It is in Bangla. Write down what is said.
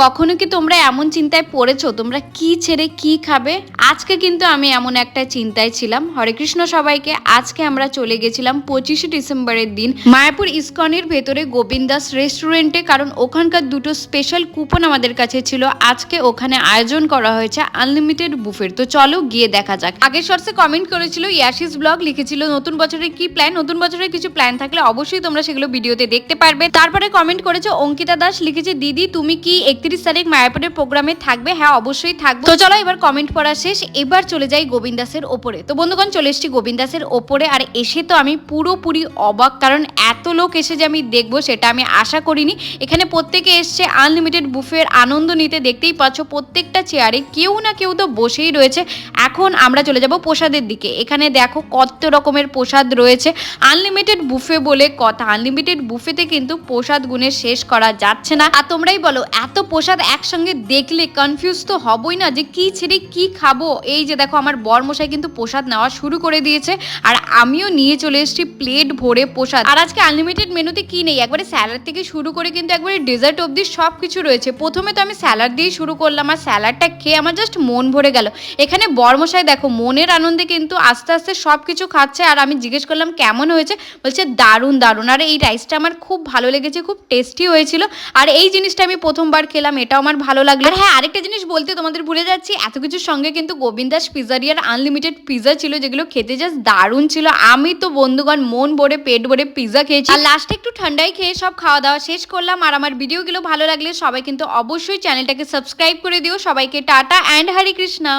কখনো কি তোমরা এমন চিন্তায় পড়েছো তোমরা কি ছেড়ে কি খাবে? আজকে কিন্তু আমি এমন একটা চিন্তায় ছিলাম। হরে কৃষ্ণ সবাইকে। আজকে আমরা চলে গেছিলাম 25শে ডিসেম্বরের দিন মায়াপুর ইসকনের ভেতরে গোবিন্দাস রেস্টুরেন্টে, কারণ ওখানকার দুটো স্পেশাল কুপন আমাদের কাছে ছিল। আজকে ওখানে আয়োজন করা হয়েছে আনলিমিটেড বুফের। তো চলো গিয়ে দেখা যাক। আগের শর্টসে কমেন্ট করেছিল ইয়াশিস ব্লগ, লিখেছিল নতুন বছরের কি প্ল্যান। নতুন বছরের কিছু প্ল্যান থাকলে অবশ্যই তোমরা সেগুলো ভিডিওতে দেখতে পারবে। তারপরে কমেন্ট করেছে অঙ্কিতা দাস, লিখেছে দিদি তুমি কি 31 তারিখ মায়াপুরের প্রোগ্রামে থাকবে? হ্যাঁ অবশ্যই থাকবো। তো চলো এবার কমেন্ট পড়া শেষ, এবার চলে যাই গোবিন্দাসের ওপরে। তো বন্ধুগণ চলে এসেছি গোবিন্দাসের ওপরে, আর এসে তো আমি পুরোপুরি অবাক, কারণ এত লোক এসে যে আমি দেখবো সেটা আমি আশা করিনি। এখানে প্রত্যেকে এসছে আনলিমিটেড বুফের আনন্দ নিতে। দেখতেই পাচ্ছ প্রত্যেকটা চেয়ারে কেউ না কেউ তো বসেই রয়েছে। এখন আমরা চলে যাব প্রসাদের দিকে। এখানে দেখো কত রকমের প্রসাদ রয়েছে। আনলিমিটেড বুফে বলে কথা, আনলিমিটেড বুফেতে কিন্তু প্রসাদ গুণে শেষ করা যাচ্ছে না। আর তোমরাই বলো এত প্রসাদ একসঙ্গে দেখলে কনফিউজ তো হবই না যে কি ছেড়ে কি খাবো। এই যে দেখো আমার বরমশাই কিন্তু প্রসাদ নেওয়া শুরু করে দিয়েছে, আর আমিও নিয়ে চলে এসেছি প্লেট ভরে প্রসাদ। আর আজকে আনলিমিটেড মেনুতে কি নেই, একবারে স্যালাড থেকে শুরু করে কিন্তু একবারে ডেজার্ট অবধি সব কিছু রয়েছে। প্রথমে তো আমি স্যালাড দিয়ে শুরু করলাম, আর স্যালাডটা খেয়ে আমার জাস্ট মন ভরে গেল। এখানে বরমশাই দেখো মনের আনন্দে কিন্তু আস্তে আস্তে সব কিছু খাচ্ছে। আর আমি জিজ্ঞেস করলাম কেমন হয়েছে, বলছে দারুণ দারুণ। আর এই রাইসটা আমার খুব ভালো লেগেছে, খুব টেস্টি হয়েছিল। আর এই জিনিসটা আমি প্রথমবার খেলাম, এটাও আমার ভালো লাগলো। আর হ্যাঁ আরেকটা জিনিস বলতে তোমাদের ভুলে যাচ্ছি, এত কিছুর সঙ্গে কিন্তু গোবিন্দাস পিজারিয়ার আনলিমিটেড পিজা ছিল, যেগুলো খেতে জাস্ট দারুণ ছিল। আমি তো বন্ধুগণ মন ভরে পেট ভরে পিজা খেয়েছি, আর লাস্টে একটু ঠান্ডাই খেয়ে সব খাওয়া দাওয়া শেষ করলাম। আর আমার ভিডিওগুলো ভালো লাগলে সবাই কিন্তু অবশ্যই চ্যানেলটাকে সাবস্ক্রাইব করে দিও। সবাইকে টাটা অ্যান্ড হরে কৃষ্ণা।